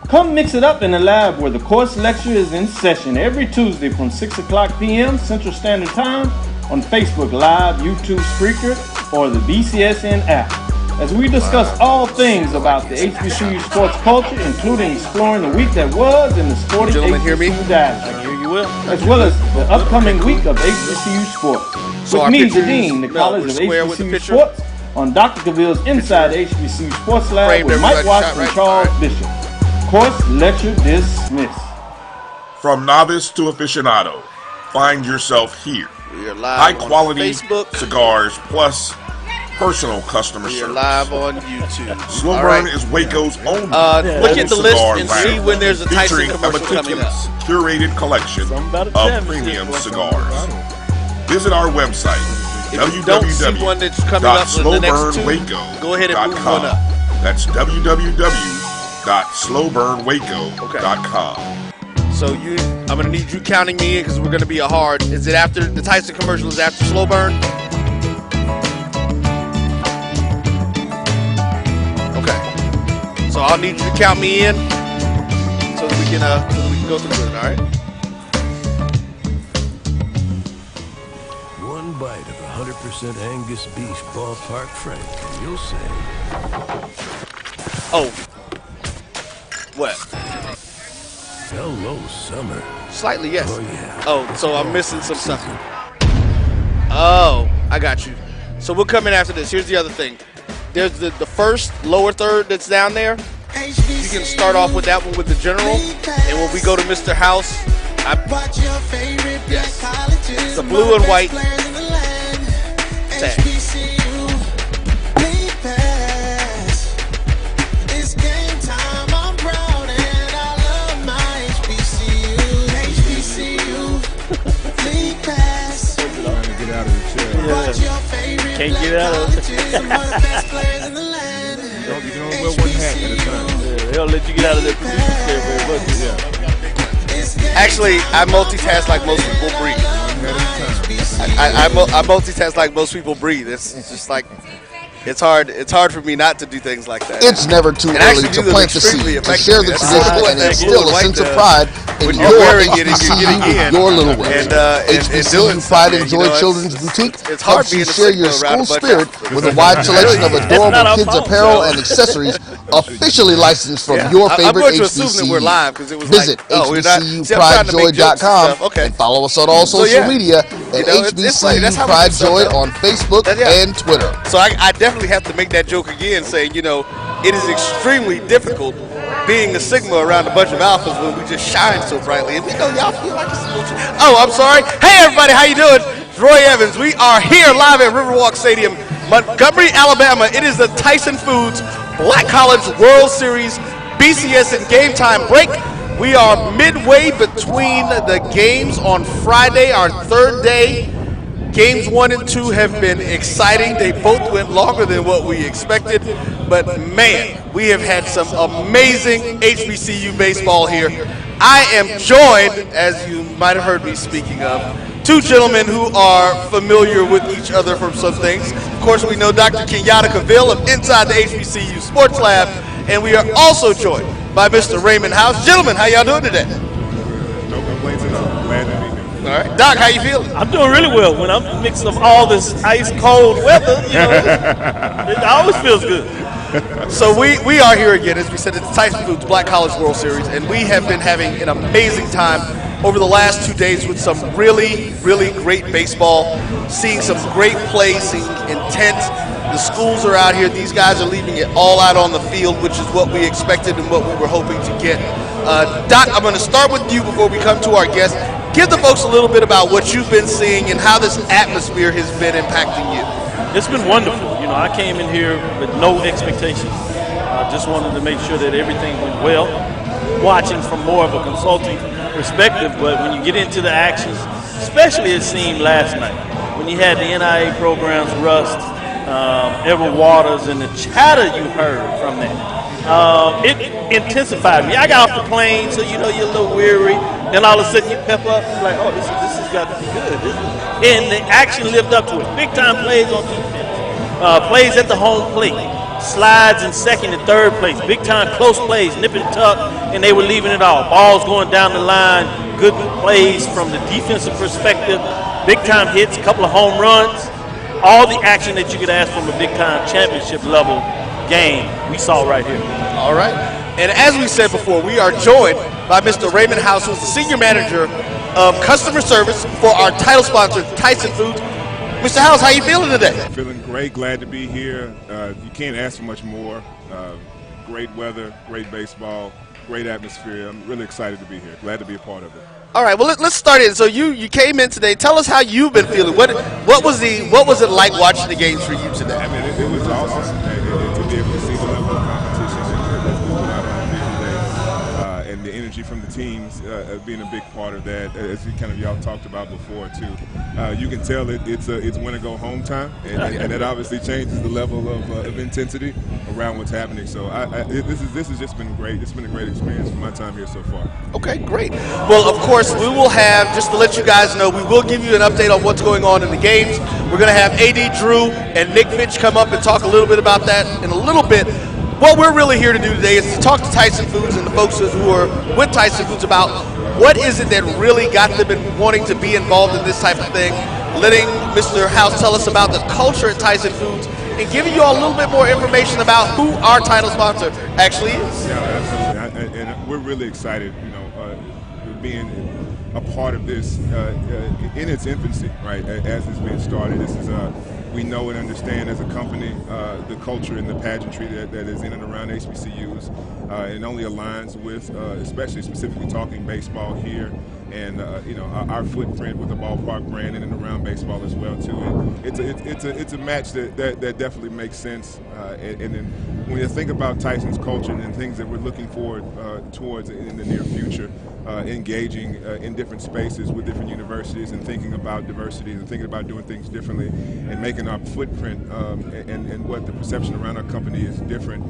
Come mix it up in the lab where the course lecture is in session every Tuesday from 6 o'clock p.m. Central Standard Time on Facebook Live, YouTube Spreaker, or the BCSN app. As we discuss all things about the HBCU sports culture, including exploring the week that was in the sporting HBCU data, as well as the upcoming week of HBCU sports. So with me, the Dean, the College of HBCU Sports, on Dr. Cavill's Inside HBCU Sports Lab with Mike Watson and Charles Bishop. Course lecture dismissed. From novice to aficionado, find yourself here. We are live High quality Facebook. Cigars plus personal customer We are service. live on YouTube. Slow Burn is Waco's own Look at the list and cigar see lab, when there's a Tyson featuring a commercial coming up. meticulous, curated collection of premium cigars. Visit our website, If you don't see one that's coming up in the next 2, go ahead and move one up. That's www.slowburnwaco.com. So I'm gonna need you counting me in because we're gonna be a hard. Is it after the Tyson commercial? Is after Slow Burn? Okay. So I'll need you to count me in so that we can go through it. All right. One bite of 100% Angus beef ballpark frank, and you'll say, Oh. What? hello, summer. Slightly, yes. Oh, yeah. Oh, so I'm missing some stuff. Oh, I got you. So we'll come in after this. Here's the other thing. There's the first lower third that's down there. You can start off with that one with the general. And when we go to Mr. House, yes, the blue and white tag. Can't get out of it. You can only wear one hat at a time. They don't let you get out of that producer chair very much. Actually, I multitask like most people breathe. I multitask like most people breathe. It's just like it's hard for me not to do things like that. It's never too early to plant the seed, to share the tradition, and instill a sense of pride in your HBCU, your little way. HBCU Pride and Joy Children's Boutique helps you share your school spirit with a wide selection of adorable kids' apparel and accessories officially licensed from your favorite HBCU. Visit HBCUPrideJoy.com and follow us on all social media at HBCU Pride Joy on Facebook and Twitter. So I definitely have to make that joke again, saying, it is extremely difficult being a Sigma around a bunch of alphas when we just shine so brightly. And we know y'all feel like it's a little... Oh, I'm sorry. Hey, everybody, how you doing? It's Roy Evans. We are here live at Riverwalk Stadium, Montgomery, Alabama. It is the Tyson Foods Black College World Series BCSN GameTime break. We are midway between the games on Friday, our third day. Games 1 and 2 have been exciting. They both went longer than what we expected. But, man, we have had some amazing HBCU baseball here. I am joined, as you might have heard me speaking of, 2 gentlemen who are familiar with each other from some things. Of course, we know Dr. Kenyatta Cavill of Inside the HBCU Sports Lab. And we are also joined by Mr. Raymond House. Gentlemen, how y'all doing today? No complaints at all. Glad to be here. All right. Doc, how you feeling? I'm doing really well. When I'm mixing up all this ice cold weather, it always feels good. So we are here again, as we said, it's the Tyson Foods Black College World Series, and we have been having an amazing time over the last 2 days with some really, really great baseball, seeing some great play, seeing intent. The schools are out here. These guys are leaving it all out on the field, which is what we expected and what we were hoping to get. Doc, I'm going to start with you before we come to our guest. Give the folks a little bit about what you've been seeing and how this atmosphere has been impacting you. It's been wonderful. I came in here with no expectations. I just wanted to make sure that everything went well. Watching from more of a consulting perspective, but when you get into the actions, especially it seemed last night, when you had the NIA programs, Rust, Edward Waters, and the chatter you heard from that, it intensified me. I got off the plane, so you're a little weary. Then all of a sudden you pep up, you're like, oh, this has got to be good. And the action lived up to it. Big time plays on defense, plays at the home plate. slides in second and third place, big time close plays, nip and tuck, and they were leaving it all. Balls going down the line, good plays from the defensive perspective, big time hits, a couple of home runs, all the action that you could ask from a big time championship level game we saw right here. All right. And as we said before, we are joined by Mr. Raymond House, who's the Senior Manager of Customer Service for our title sponsor, Tyson Foods. Mr. House, how you feeling today? Feeling great, glad to be here. You can't ask for much more. Great weather, great baseball, great atmosphere. I'm really excited to be here. Glad to be a part of it. All right, well, let's start in. So you came in today. Tell us how you've been feeling. What was it like watching the games for you today? I mean, it was awesome to be able to see the level of competition that's been put out on the field today, and the energy from the teams being a big part of that, as y'all talked about before too. You can tell it's win or go home time, and that obviously changes the level of intensity around what's happening. So this has just been great. It's been a great experience for my time here so far. Okay, great. Well, of course, we will have, just to let you guys know, we will give you an update on what's going on in the games. We're going to have AD Drew and Nick Fitch come up and talk a little bit about that in a little bit. What we're really here to do today is to talk to Tyson Foods and the folks who are with Tyson Foods about what is it that really got them in wanting to be involved in this type of thing, letting Mr. House tell us about the culture at Tyson Foods, and giving you all a little bit more information about who our title sponsor actually is. Yeah, absolutely. And we're really excited, being a part of this in its infancy, right, as it's being started. This is we know and understand as a company the culture and the pageantry that is in and around HBCUs, and only aligns with, especially specifically talking baseball here, and our footprint with the ballpark brand in and around baseball as well too. It's a match that definitely makes sense, and then when you think about Tyson's culture and things that we're looking forward towards in the near future, engaging in different spaces with different universities and thinking about diversity and thinking about doing things differently and making our footprint and what the perception around our company is different.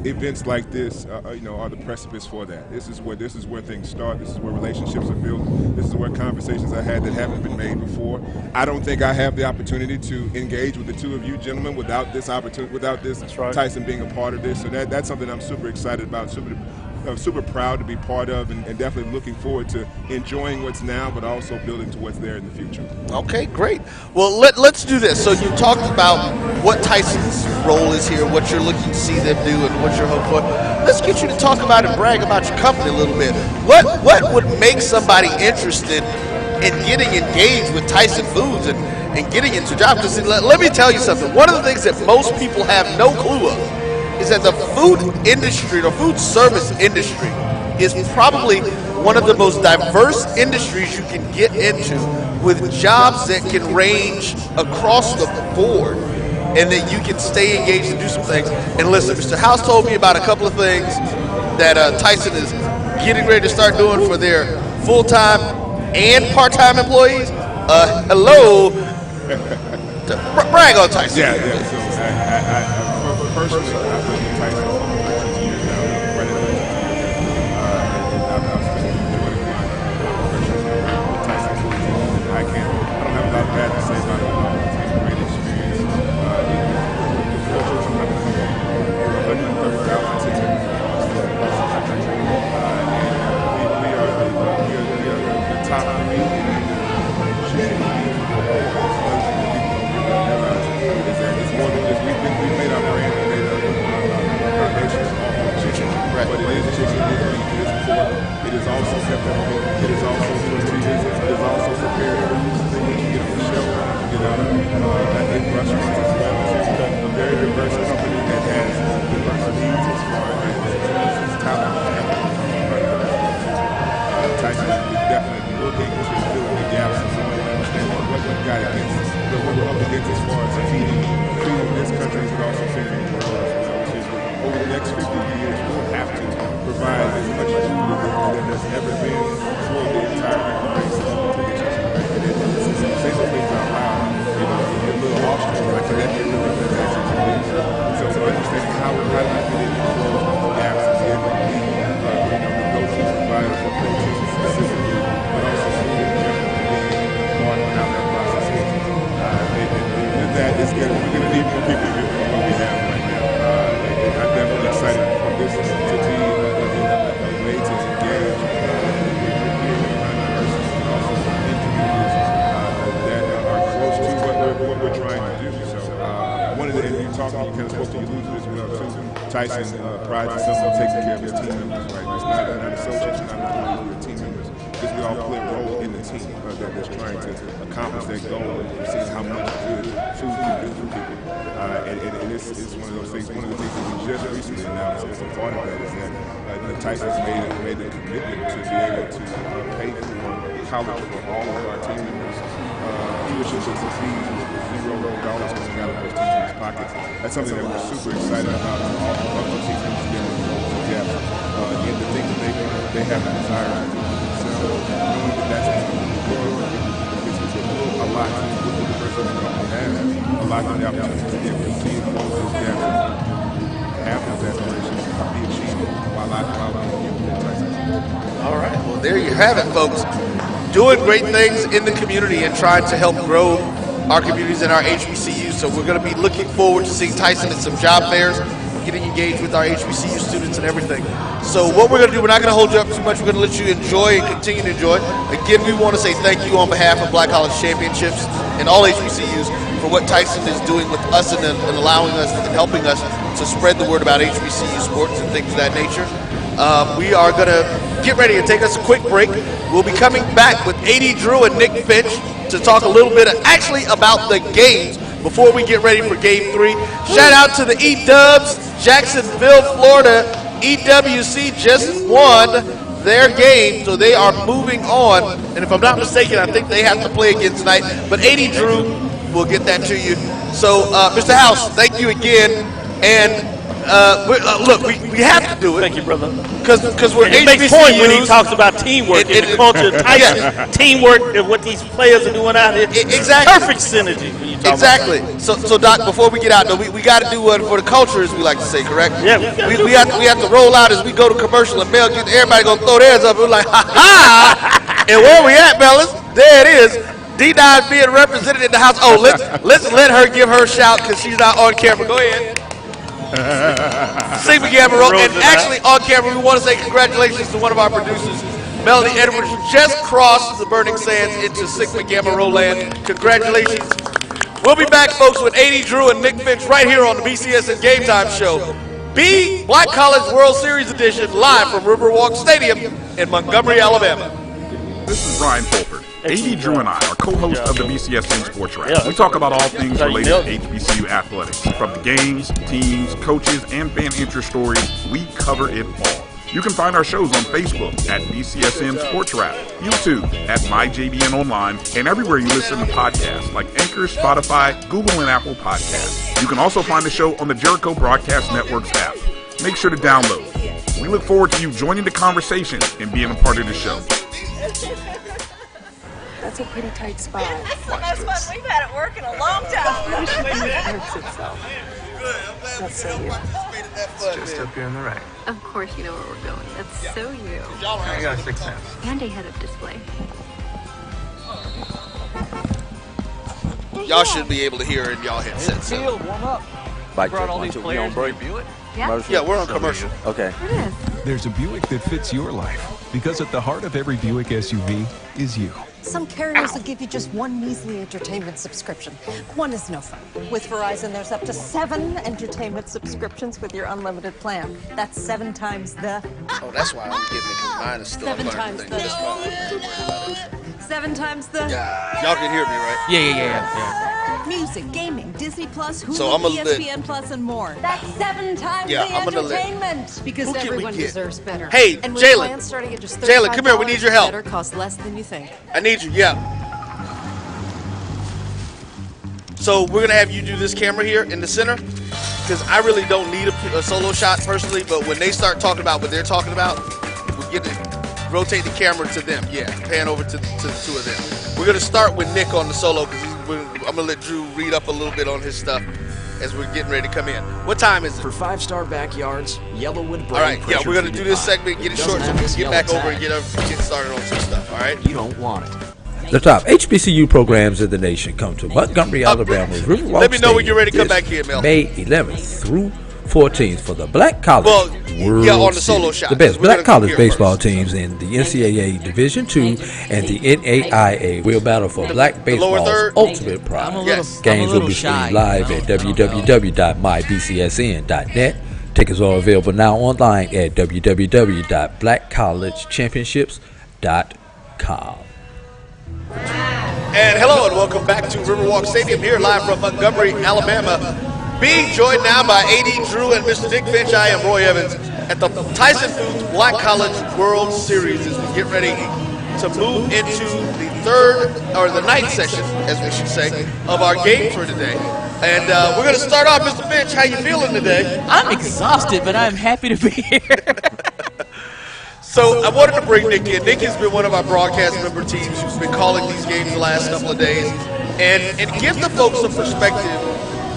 Events like this, are the precipice for that. This is where things start. This is where relationships are built. This is where conversations I had that haven't been made before. I don't think I have the opportunity to engage with the two of you gentlemen without this opportunity, without this Tyson being a part of this. So that's something I'm super excited about. Super proud to be part of, and definitely looking forward to enjoying what's now, but also building to what's there in the future. Okay, great. Well, let's do this. So you talked about what Tyson's role is here, what you're looking to see them do, and what you're hoping for. Let's get you to talk about and brag about your company a little bit. What would make somebody interested in getting engaged with Tyson Foods and getting into a job? Because let me tell you something. One of the things that most people have no clue of is that the food industry, the food service industry, is probably one of the most diverse industries you can get into, with jobs that can range across the board and that you can stay engaged and do some things. And listen, Mr. House told me about a couple of things that Tyson is getting ready to start doing for their full-time and part-time employees. Hello. Brag on Tyson. Yeah. So I personally, I've been with Tyson for 13 years now, right at 13 years. And I've spent the majority of my professional with Tyson Foods, and I don't have a lot bad to say about it at all. It's a great experience. The culture from the company, 130,600 across the country, and we are the top 3 in the industry. It's more than just we've made our brand and made our foundation off of chicken, right. But it is chicken, it is beef, it is pork, it is also pepperoni, it is also tortillas, it is also prepared foods that you can get on the shelf, in restaurants as well. It's a very diverse company that has diverse needs as far as talent. Tyson is definitely looking to fill in the gaps and someone to understand what we've got against us, what we're up against as far as feeding this country, but also feeding the world as well, which is over the next 50 years, we'll have to provide as much food that has ever been for the entire race to get you to say some things out loud, you get a little awestruck, like that, so understanding how we fit in the gaps and the the go-to provider for protein specifically, but also food in general, being part of how that process is. That is good. We're going to need more people than what we have right now. often you kind of spoke to your losers as well too. Tyson prides himself on taking care of his team members, right? It's not associates, not employees, but team members. Because we all play a role in the team that's trying to accomplish that goal and seeing how much good food can do for people. And it's one of those things. One of the things that we just recently announced as a part of that is that Tyson's made a commitment to be able to pay for college for all of our team members. Tuition to fees $0 coming out of those team members' pockets. That's something that we're super excited about. All of those team members together together in the things that they have a desire to do. So knowing that that's a lot with the diversity that we have, a lot of the opportunities to be able to see those together, have those aspirations, be achieved while being able to Tyson. All right, well there you have it, folks. Doing great things in the community and trying to help grow our communities and our HBCUs. So we're going to be looking forward to seeing Tyson at some job fairs, getting engaged with our HBCU students and everything. So what we're going to do, we're not going to hold you up too much. We're going to let you enjoy and continue to enjoy. Again, we want to say thank you on behalf of Black College Championships and all HBCUs for what Tyson is doing with us and allowing us and helping us to spread the word about HBCU sports and things of that nature. We are going to get ready to take us a quick break. We'll be coming back with A.D. Drew and Nick Finch to talk a little bit actually about the games before we get ready for Game 3. Shout out to the E-Dubs, Jacksonville, Florida. EWC just won their game, so they are moving on. And if I'm not mistaken, I think they have to play again tonight. But A.D. Drew will get that to you. So, Mr. House, thank you again. And look, we have to do it. Thank you, brother. Because we're HBCUs. He makes point when he talks about teamwork and the culture of Tyson. Yeah. Teamwork and what these players are doing out here. Exactly. Perfect synergy when you talk exactly. about that. So, Doc, before we get out, though, we got to do one for the culture, as we like to say, correct? Yeah. We have to roll out as we go to commercial, and Mel, everybody gonna throw theirs up. We're like, ha ha! And where we at, fellas? There it is. D9 being represented in the house. Oh, let's let her give her shout because she's not on camera. Go ahead. Sigma Gamma Rho. And actually, on camera, we want to say congratulations to one of our producers, Melanie Edwards, who just crossed the burning sands into Sigma Gamma Rho land. Congratulations. We'll be back, folks, with A.D. Drew and Nick Finch right here on the BCSN GameTime show. Black College World Series edition, live from Riverwalk Stadium in Montgomery, Alabama. This is Brian Fulford. A.D. Drew and I are co-hosts of the BCSN Sports Wrap. We talk about all things related to HBCU athletics. From the games, teams, coaches, and fan interest stories, we cover it all. You can find our shows on Facebook at BCSN Sports Wrap, YouTube at MyJBN Online, and everywhere you listen to podcasts like Anchor, Spotify, Google, and Apple Podcasts. You can also find the show on the Jericho Broadcast Network's app. Make sure to download. We look forward to you joining the conversation and being a part of the show. That's a pretty tight spot. That's the most fun we've had at work in a long time. It hurts itself. That's so you. It's just up here on the right. Of course you know where we're going. That's so you. I got a 6 cents. And a head-up display. Y'all should be able to hear in y'all headsets. Warm up. Bike brought all these players on Buick? Yeah, we're on commercial. Okay. It is. There's a Buick that fits your life, because at the heart of every Buick SUV is you. Some carriers will give you just one measly entertainment subscription. One is no fun. With Verizon, there's up to 7 entertainment subscriptions with your unlimited plan. That's 7 times the... Oh, that's why I'm getting it, because mine is still 7 times the... 7 times the... Y'all can hear me, right? Yeah. Music, gaming, Disney Plus, Hulu, ESPN Plus, and more. That's 7 times the entertainment. Because everyone deserves better. Hey, and Jalen. plans starting at just Jalen, come here. We need your help. Better cost less than you think. I need you. Yeah. So we're gonna have you do this camera here in the center, because I really don't need a solo shot personally. But when they start talking about what they're talking about, we get to rotate the camera to them. Yeah, pan over to the 2 of them. We're gonna start with Nick on the solo, because I'm gonna let Drew read up a little bit on his stuff as we're getting ready to come in. What time is it? For 5-star backyards, Yellowwood. All right, yeah, we're gonna do this segment, get it short, so we can get back over and get started on some stuff. All right. You don't want it. The top HBCU programs in the nation come to Montgomery, Alabama's Riverwalk Let me know when you're ready to come Stadium back here, Mel. May 11th through 14th for the Black College World on the solo Series. shot. The best Black College baseball teams in the NCAA Division II and the NAIA will battle for Black baseball's ultimate prize. Games will be streamed live at www.mybcsn.net. Tickets are available now online at www.blackcollegechampionships.com. And hello and welcome back to Riverwalk Stadium here live from Montgomery, Alabama. Being joined now by AD Drew and Mr. Dick Finch. I am Roy Evans at the Tyson Foods Black College World Series as we get ready to move into the ninth session, as we should say, of our game for today. And we're going to start off, Mr. Finch. How you feeling today? I'm exhausted, but I'm happy to be here. So I wanted to bring Nick in. Nick has been one of our broadcast member teams who's been calling these games the last couple of days, and give the folks a perspective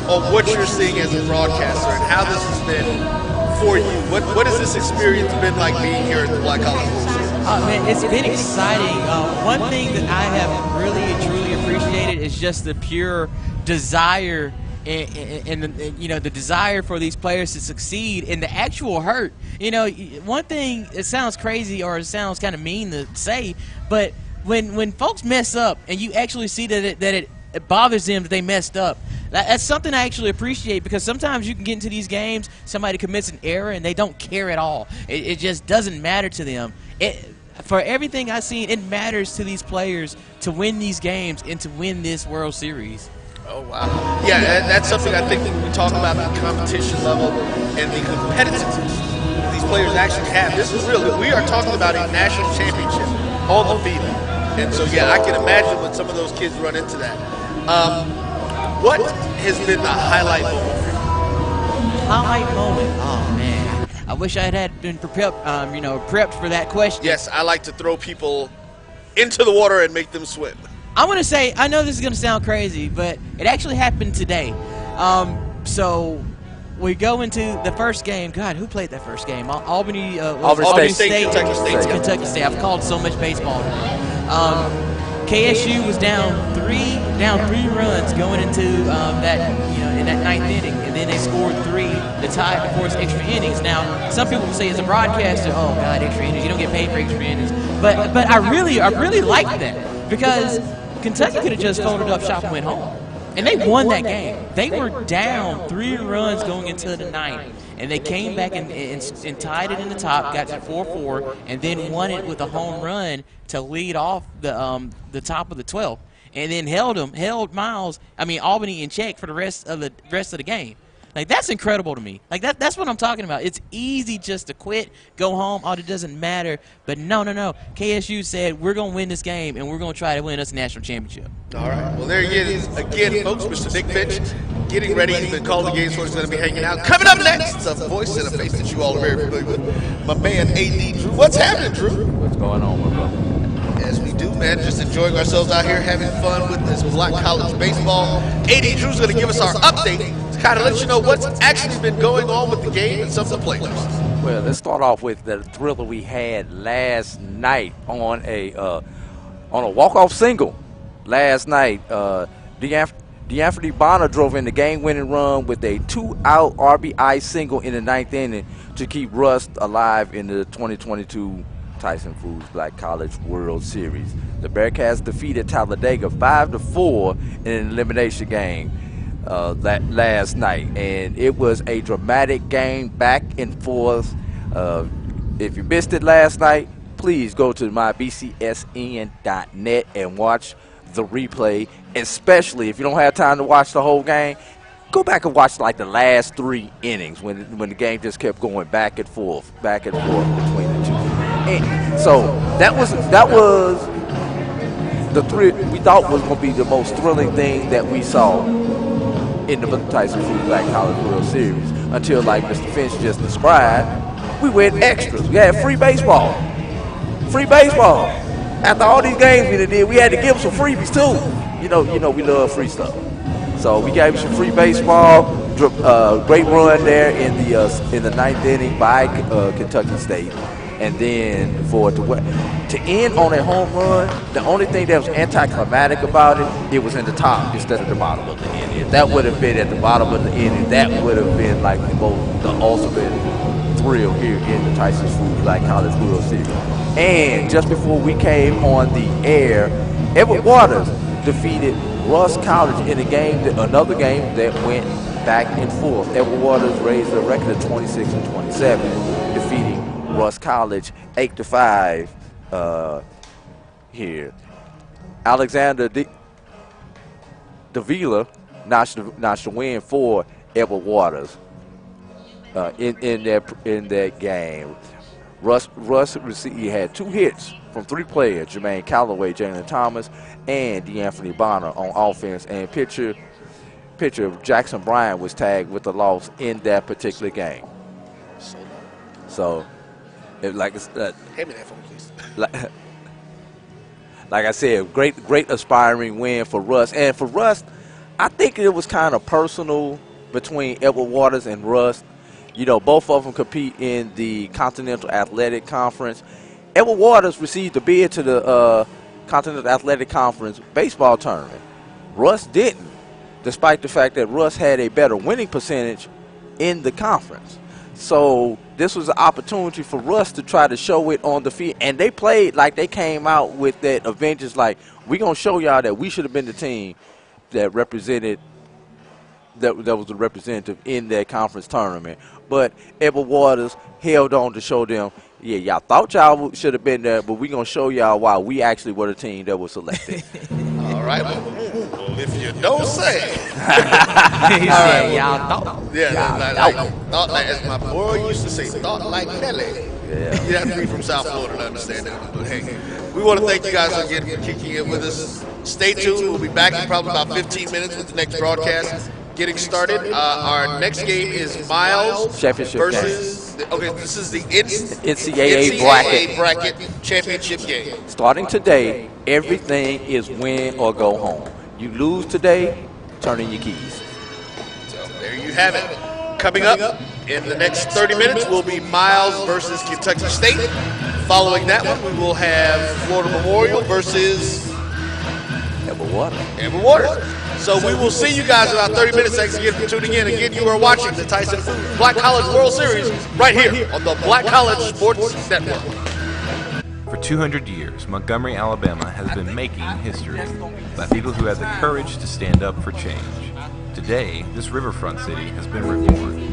on what you're seeing as a broadcaster and how this has been for you. What has this experience been like being here at the Black College World Series? Man, it's been exciting. One thing that I have really and truly appreciated is just the pure desire and the desire for these players to succeed and the actual hurt. One thing, it sounds crazy or it sounds kind of mean to say, but when folks mess up and you actually see that it bothers them that they messed up, that's something I actually appreciate, because sometimes you can get into these games, somebody commits an error and they don't care at all. It just doesn't matter to them. For everything I've seen, it matters to these players to win these games and to win this World Series. Oh, wow. Yeah, that's something I think when we talk about the competition level and the competitiveness these players actually have. This is real. We are talking about a national championship on the field. And so, yeah, I can imagine when some of those kids run into that. What has been the highlight moment for you? Highlight moment? Oh, man. I wish I had been prepped for that question. Yes, I like to throw people into the water and make them swim. I want to say, I know this is going to sound crazy, but it actually happened today. So we go into the first game. God, who played that first game? Albany State, Kentucky State. I've called so much baseball today. KSU was down three runs going into in that ninth inning, and then they scored three to tie it before it's extra innings. Now, some people will say as a broadcaster, oh God, extra innings, you don't get paid for extra innings. But I really like that, because Kentucky could have just folded up shop and went home. And they won that game. They were down 3 runs going into the ninth, and they came back and tied it in the top, got to 4-4, and then won it with a home run to lead off the top of the 12th, and then held Albany in check for the rest of the game. Like, that's incredible to me. Like, that's what I'm talking about. It's easy just to quit, go home, it doesn't matter. But no. KSU said, we're going to win this game, and we're going to try to win us a national championship. All right. Well, there he is again, folks. Mr. Dick Finch getting ready. He's been calling the games, so he's going to be hanging out. Coming up next, it's a voice and a face that you all are very familiar with. My man, AD Drew. What's happening, Drew? What's going on, my brother? As we do, man, just enjoying ourselves out here, having fun with this Black College baseball. AD Drew's going to give us our update to kind of let you know what's actually been going on with the game and some of the players. Well, let's start off with the thriller we had last night on a walk-off single. Last night, D'Anthony Bonner drove in the game-winning run with a 2-out RBI single in the ninth inning to keep Rust alive in the 2022 Tyson Foods Black College World Series. The Bearcats defeated Talladega 5-4 in an elimination game last night, and it was a dramatic game, back and forth. If you missed it last night, please go to mybcsn.net and watch the replay, especially if you don't have time to watch the whole game. Go back and watch like the last 3 innings when the game just kept going back and forth between the two. And so that was the three we thought was going to be the most thrilling thing that we saw in the Tyson Foods Black College World Series, until, like Mr. Finch just described, we went extras. We had free baseball. After all these games we did, we had to give them some freebies too. You know, we love free stuff. So we gave some free baseball. Great run there in the ninth inning by Kentucky State. and then for it to end on a home run, the only thing that was anticlimactic about it, it was in the top instead of the bottom of the inning. If that would have been at the bottom of the inning, that would have been like the ultimate thrill here in the Tyson Foods Black College World Series. And just before we came on the air, Edward Waters defeated Russ College in another game that went back and forth. Edward Waters raised a record of 26-27, defeating Russ College 8-5 here. Alexander Davila notched the win for Edward Waters in that game. Russ he had 2 hits from 3 players, Jermaine Callaway, Jalen Thomas, and D'Anthony Bonner on offense. And pitcher Jackson Bryant was tagged with the loss in that particular game. So, hand me that phone, please. Like I said, great aspiring win for Russ. And for Russ, I think it was kind of personal between Edward Waters and Russ. You know, both of them compete in the Continental Athletic Conference. Edward Waters received a bid to the Continental Athletic Conference baseball tournament. Russ didn't, despite the fact that Russ had a better winning percentage in the conference. So this was an opportunity for Russ to try to show it on the field. And they played like they came out with that Avengers, like, we're going to show y'all that we should have been the team that represented, that was the representative in that conference tournament. But Edward Waters held on to show them, yeah, y'all thought y'all should have been there, but we're going to show y'all why we actually were the team that was selected. All right. Well, if you don't say. He said, y'all thought. Yeah, thought like, as my boy used to say, thought like Pele. Yeah. You have to be from South Florida to understand that. But hey, we want to thank you guys again for kicking in with us. Stay tuned. We'll be back in probably about 15 minutes with the next broadcast getting started. Our next game is Miles versus. Okay, this is the NCAA bracket championship game. Starting today, everything is win or go home. You lose today, turn in your keys. So there you have it. Coming up in the next 30 minutes will be Miles versus Kentucky State. Following that one, we will have Florida Memorial versus Edward Waters. So we will see you guys in about 30 minutes. Thanks again for tuning in. Again, you are watching the Tyson Foods Black College World Series right here on the Black College Sports Network. For 200 years, Montgomery, Alabama has been making history by people who had the courage to stand up for change. Today, this riverfront city has been reborn.